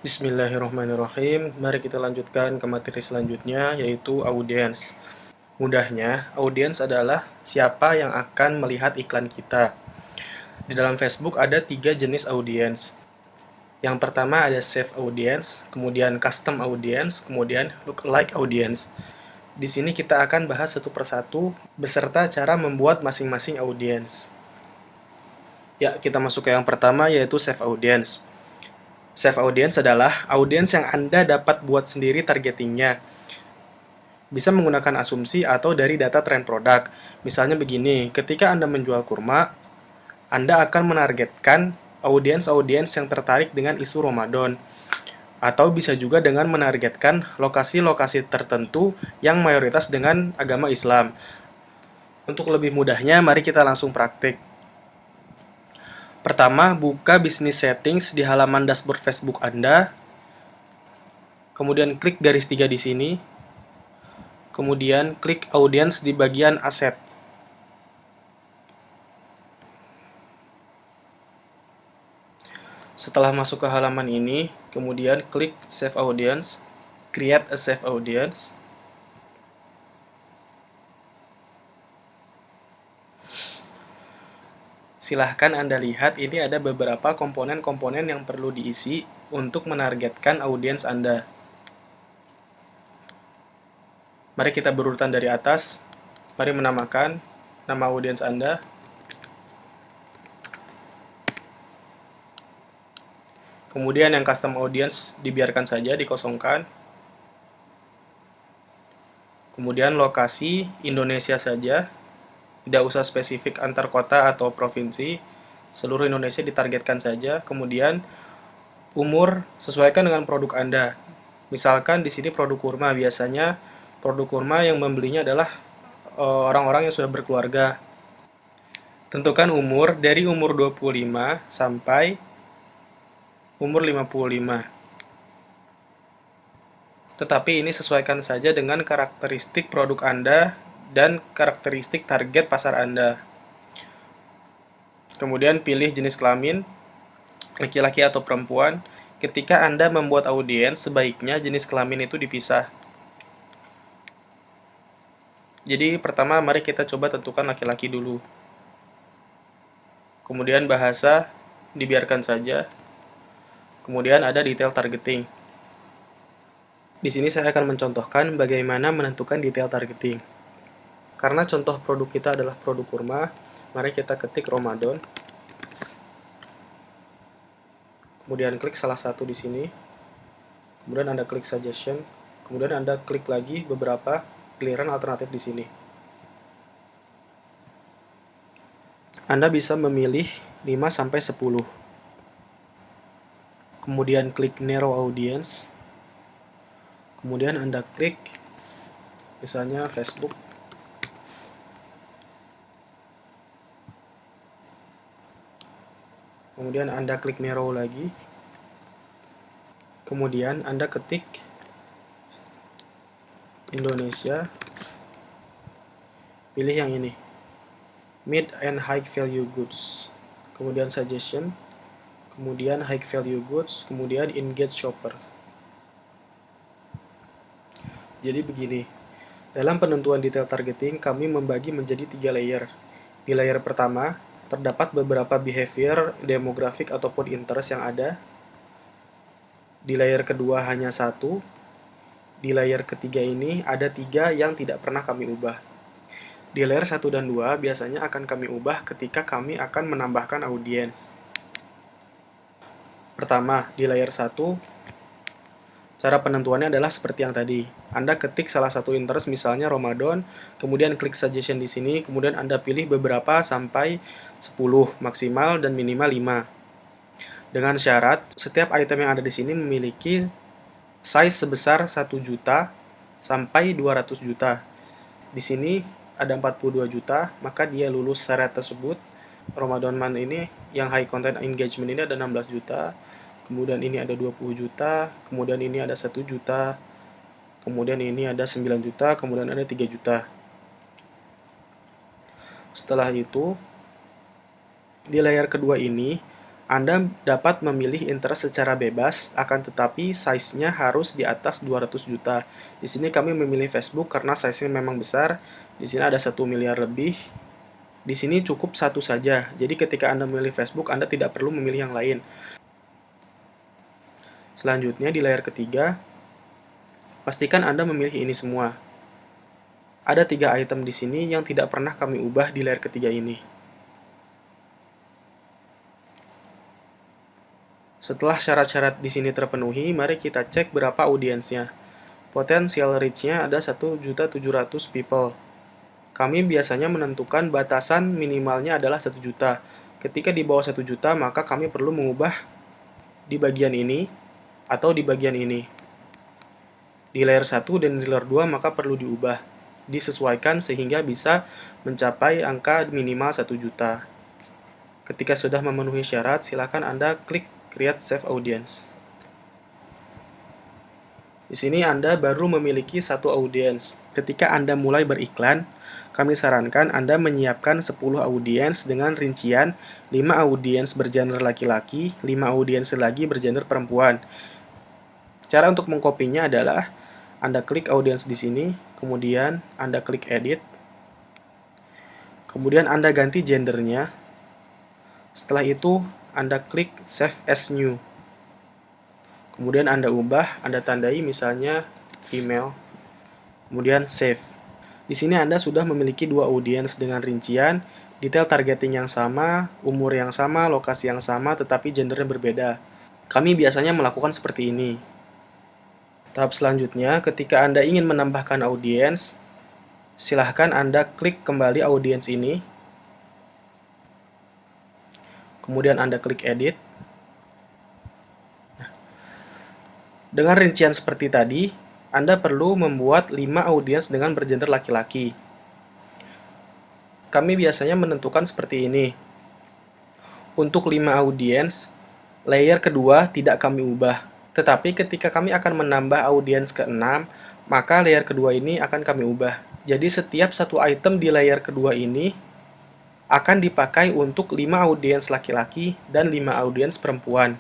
Bismillahirrahmanirrahim. Mari kita lanjutkan ke materi selanjutnya, yaitu audiens. Mudahnya, audiens adalah siapa yang akan melihat iklan kita. Di dalam Facebook ada 3 jenis audiens. Yang pertama ada save audience, kemudian custom audience, kemudian lookalike audience. Di sini kita akan bahas satu persatu beserta cara membuat masing-masing audiens. Ya, kita masuk ke yang pertama, yaitu save audience. Save audience adalah audiens yang Anda dapat buat sendiri targetingnya. Bisa menggunakan asumsi atau dari data tren produk. Misalnya begini, ketika Anda menjual kurma, Anda akan menargetkan audiens-audiens yang tertarik dengan isu Ramadan. Atau bisa juga dengan menargetkan lokasi-lokasi tertentu yang mayoritas dengan agama Islam. Untuk lebih mudahnya, mari kita langsung praktik. Pertama, buka bisnis settings di halaman dashboard Facebook Anda. Kemudian klik garis 3 di sini. Kemudian klik audience di bagian aset. Setelah masuk ke halaman ini, kemudian klik save audience, create a save audience. Silahkan Anda lihat, ini ada beberapa komponen-komponen yang perlu diisi untuk menargetkan audiens Anda. Mari kita berurutan dari atas. Mari menamakan nama audiens Anda. Kemudian yang custom audience dibiarkan saja, dikosongkan. Kemudian lokasi Indonesia saja. Tidak usah spesifik antar kota atau provinsi, seluruh Indonesia ditargetkan saja. Kemudian umur sesuaikan dengan produk Anda. Misalkan di sini produk kurma, biasanya produk kurma yang membelinya adalah orang-orang yang sudah berkeluarga. Tentukan umur dari umur 25 sampai umur 55. Tetapi ini sesuaikan saja dengan karakteristik produk Anda dan karakteristik target pasar Anda. Kemudian pilih jenis kelamin, laki-laki atau perempuan. Ketika Anda membuat audiens, sebaiknya jenis kelamin itu dipisah. Jadi pertama mari kita coba tentukan laki-laki dulu. Kemudian bahasa dibiarkan saja. Kemudian ada detail targeting. Di sini saya akan mencontohkan bagaimana menentukan detail targeting. Karena contoh produk kita adalah produk kurma, mari kita ketik Ramadan. Kemudian klik salah satu di sini. Kemudian Anda klik suggestion. Kemudian Anda klik lagi beberapa pilihan alternatif di sini. Anda bisa memilih 5 sampai 10. Kemudian klik narrow audience. Kemudian Anda klik misalnya Facebook. Kemudian Anda klik narrow lagi. Kemudian Anda ketik Indonesia. Pilih yang ini. Mid and high value goods. Kemudian suggestion. Kemudian high value goods. Kemudian engage shopper. Jadi begini. Dalam penentuan detail targeting, kami membagi menjadi 3 layer. Di layer pertama, terdapat beberapa behavior, demografik, ataupun interest yang ada. Di layer kedua hanya 1. Di layer ketiga ini ada 3 yang tidak pernah kami ubah. Di layer 1 dan 2 biasanya akan kami ubah ketika kami akan menambahkan audiens. Pertama, di layer 1, cara penentuannya adalah seperti yang tadi. Anda ketik salah satu interest, misalnya Ramadan, kemudian klik suggestion di sini, kemudian Anda pilih beberapa sampai 10 maksimal dan minimal 5. Dengan syarat, setiap item yang ada di sini memiliki size sebesar 1 juta sampai 200 juta. Di sini ada 42 juta, maka dia lulus syarat tersebut. Ramadan month ini yang high content engagement ini ada 16 juta. Kemudian ini ada 20 juta, kemudian ini ada 1 juta, kemudian ini ada 9 juta, kemudian ada 3 juta. Setelah itu, di layer kedua ini, Anda dapat memilih interest secara bebas, akan tetapi size-nya harus di atas 200 juta. Di sini kami memilih Facebook karena size-nya memang besar. Di sini ada 1 miliar lebih. Di sini cukup satu saja. Jadi ketika Anda memilih Facebook, Anda tidak perlu memilih yang lain. Selanjutnya di layar ketiga, pastikan Anda memilih ini semua. Ada 3 item di sini yang tidak pernah kami ubah di layar ketiga ini. Setelah syarat-syarat di sini terpenuhi, mari kita cek berapa audiensnya. Potensial reach-nya ada 1.700.000 people. Kami biasanya menentukan batasan minimalnya adalah 1 juta. Ketika di bawah 1 juta, maka kami perlu mengubah di bagian ini atau di bagian ini. Di layer 1 dan di layer 2 maka perlu diubah, disesuaikan sehingga bisa mencapai angka minimal 1 juta. Ketika sudah memenuhi syarat, silakan Anda klik Create Save Audience. Di sini Anda baru memiliki 1 audiens. Ketika Anda mulai beriklan, kami sarankan Anda menyiapkan 10 audiens dengan rincian 5 audiens bergenre laki-laki, 5 audiens lagi bergenre perempuan. Cara untuk mengkopinya adalah Anda klik audiens di sini, kemudian Anda klik edit, kemudian Anda ganti gendernya. Setelah itu Anda klik Save as New. Kemudian Anda ubah, Anda tandai misalnya female. Kemudian save. Di sini Anda sudah memiliki 2 audiens dengan rincian, detail targeting yang sama, umur yang sama, lokasi yang sama, tetapi gendernya berbeda. Kami biasanya melakukan seperti ini. Tahap selanjutnya, ketika Anda ingin menambahkan audiens, silahkan Anda klik kembali audiens ini. Kemudian Anda klik edit. Dengan rincian seperti tadi, Anda perlu membuat 5 audiens dengan bergender laki-laki. Kami biasanya menentukan seperti ini. Untuk 5 audiens, layer kedua tidak kami ubah. Tetapi ketika kami akan menambah audiens ke-6, maka layer kedua ini akan kami ubah. Jadi setiap satu item di layer kedua ini akan dipakai untuk 5 audiens laki-laki dan 5 audiens perempuan.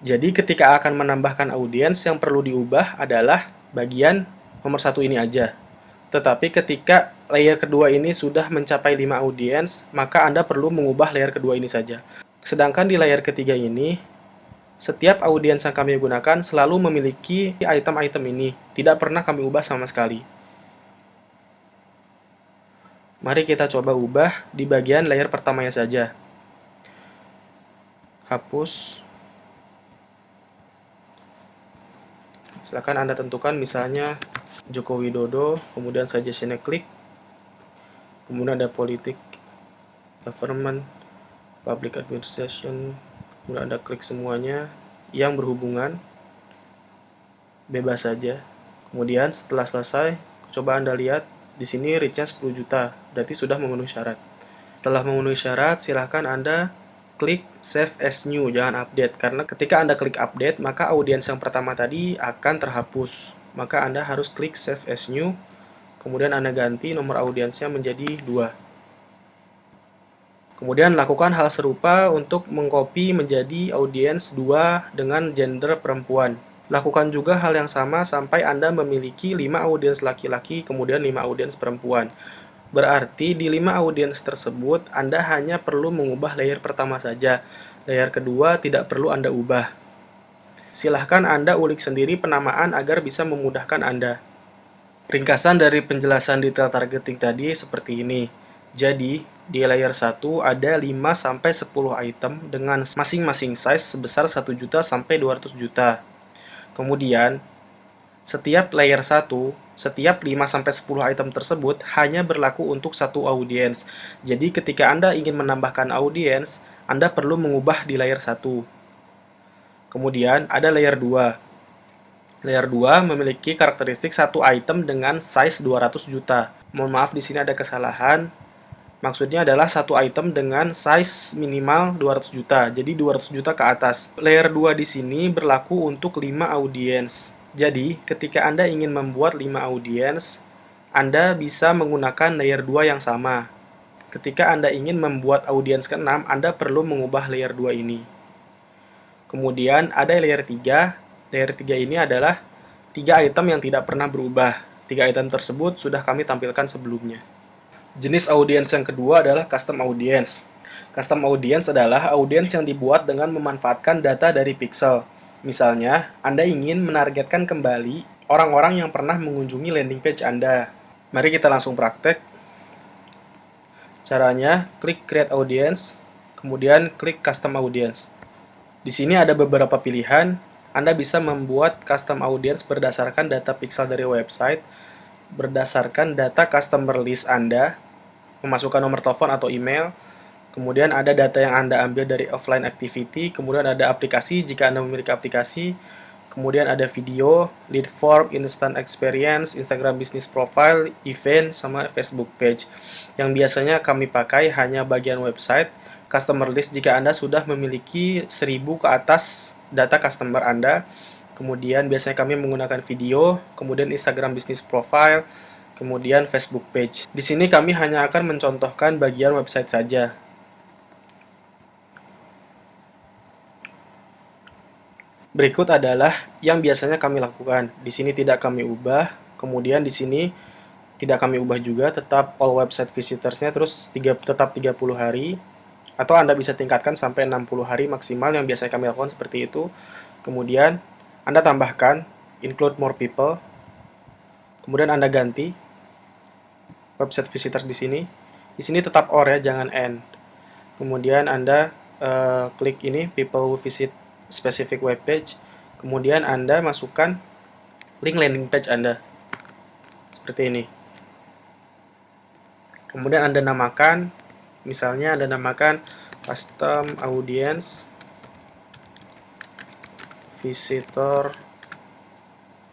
Jadi ketika akan menambahkan audiens, yang perlu diubah adalah bagian nomor 1 ini aja. Tetapi ketika layer kedua ini sudah mencapai 5 audiens, maka Anda perlu mengubah layer kedua ini saja. Sedangkan di layer ketiga ini, setiap audiens yang kami gunakan selalu memiliki item-item ini. Tidak pernah kami ubah sama sekali. Mari kita coba ubah di bagian layer pertamanya saja. Hapus. Silakan Anda tentukan misalnya Joko Widodo, kemudian suggestion-nya klik. Kemudian ada politik, government, public administration. Kemudian Anda klik semuanya yang berhubungan. Bebas saja. Kemudian setelah selesai, coba Anda lihat di sini reach-nya 10 juta, berarti sudah memenuhi syarat. Setelah memenuhi syarat, silahkan Anda klik Save as New, jangan update. Karena ketika Anda klik update, maka audiens yang pertama tadi akan terhapus. Maka Anda harus klik Save as New, kemudian Anda ganti nomor audiensnya menjadi 2. Kemudian lakukan hal serupa untuk mengcopy menjadi audiens 2 dengan gender perempuan. Lakukan juga hal yang sama sampai Anda memiliki 5 audiens laki-laki, kemudian 5 audiens perempuan. Berarti di 5 audiens tersebut, Anda hanya perlu mengubah layer pertama saja. Layer kedua tidak perlu Anda ubah. Silahkan Anda ulik sendiri penamaan agar bisa memudahkan Anda. Ringkasan dari penjelasan detail targeting tadi seperti ini. Jadi, di layer 1 ada 5-10 item dengan masing-masing size sebesar 1 juta sampai 200 juta. Kemudian, setiap layer 1, setiap 5-10 item tersebut hanya berlaku untuk satu audiens. Jadi ketika Anda ingin menambahkan audiens, Anda perlu mengubah di layer 1. Kemudian ada layer 2. Layer 2 memiliki karakteristik satu item dengan size 200 juta. Mohon maaf, di sini ada kesalahan. Maksudnya adalah satu item dengan size minimal 200 juta, jadi 200 juta ke atas. Layer 2 di sini berlaku untuk 5 audiens. Jadi, ketika Anda ingin membuat 5 audiens, Anda bisa menggunakan layer 2 yang sama. ketika Anda ingin membuat audiens ke-6, Anda perlu mengubah layer 2 ini. Kemudian ada layer 3. Layer 3 ini adalah 3 item yang tidak pernah berubah. 3 item tersebut sudah kami tampilkan sebelumnya. Jenis audiens yang kedua adalah custom audience. Custom audience adalah audiens yang dibuat dengan memanfaatkan data dari pixel. Misalnya, Anda ingin menargetkan kembali orang-orang yang pernah mengunjungi landing page Anda. Mari kita langsung praktek. Caranya, klik Create Audience, kemudian klik Custom Audience. Di sini ada beberapa pilihan. Anda bisa membuat custom audience berdasarkan data pixel dari website, berdasarkan data customer list Anda, memasukkan nomor telepon atau email, kemudian ada data yang Anda ambil dari offline activity, kemudian ada aplikasi jika Anda memiliki aplikasi, kemudian ada video, lead form, instant experience, Instagram business profile, event, sama Facebook page. Yang biasanya kami pakai hanya bagian website, customer list jika Anda sudah memiliki 1000 ke atas data customer Anda. Kemudian biasanya kami menggunakan video, kemudian Instagram business profile, kemudian Facebook page. Di sini kami hanya akan mencontohkan bagian website saja. Berikut adalah yang biasanya kami lakukan. Di sini tidak kami ubah, kemudian di sini tidak kami ubah juga, tetap all website visitorsnya terus tetap 30 hari, atau Anda bisa tingkatkan sampai 60 hari maksimal yang biasanya kami lakukan seperti itu. Kemudian Anda tambahkan include more people, kemudian Anda ganti website visitors di sini. Di sini tetap or ya, jangan and. Kemudian Anda klik ini people who visit specific web page, kemudian Anda masukkan link landing page Anda seperti ini. Kemudian Anda namakan, misalnya Anda namakan custom audience visitor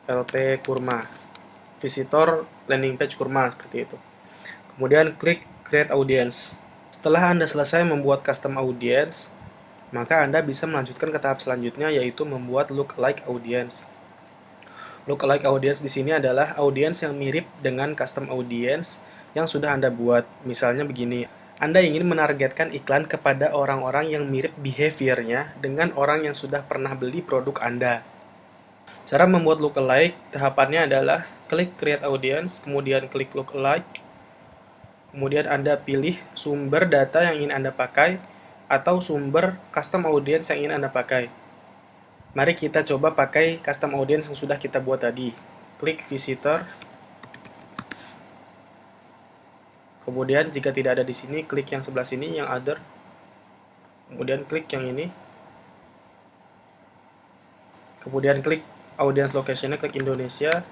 LP Kurma, visitor landing page Kurma, seperti itu. Kemudian klik create audience. Setelah Anda selesai membuat custom audience, maka Anda bisa melanjutkan ke tahap selanjutnya, yaitu membuat lookalike audience. Lookalike audience di sini adalah audience yang mirip dengan custom audience yang sudah Anda buat. Misalnya begini, Anda ingin menargetkan iklan kepada orang-orang yang mirip behaviornya dengan orang yang sudah pernah beli produk Anda. Cara membuat lookalike, tahapannya adalah klik create audience, kemudian klik lookalike, kemudian Anda pilih sumber data yang ingin Anda pakai, atau sumber custom audience yang ingin Anda pakai. Mari kita coba pakai custom audience yang sudah kita buat tadi. Klik visitor. Kemudian jika tidak ada di sini, klik yang sebelah sini, yang other. Kemudian klik yang ini. Kemudian klik audience location-nya, klik Indonesia.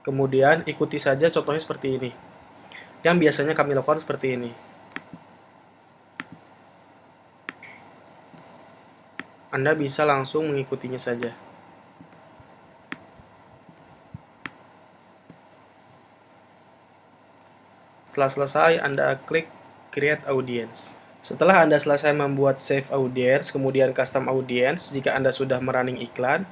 Kemudian ikuti saja contohnya seperti ini. Yang biasanya kami lakukan seperti ini. Anda bisa langsung mengikutinya saja. Setelah selesai, Anda klik create audience. Setelah Anda selesai membuat save audience, kemudian custom audience, jika Anda sudah merunning iklan,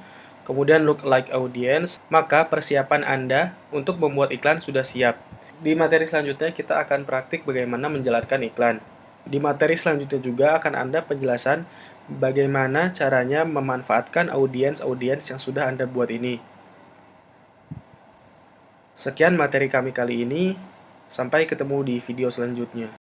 kemudian lookalike audience, maka persiapan Anda untuk membuat iklan sudah siap. Di materi selanjutnya kita akan praktik bagaimana menjalankan iklan. Di materi selanjutnya juga akan ada penjelasan bagaimana caranya memanfaatkan audiens-audiens yang sudah Anda buat ini. Sekian materi kami kali ini, sampai ketemu di video selanjutnya.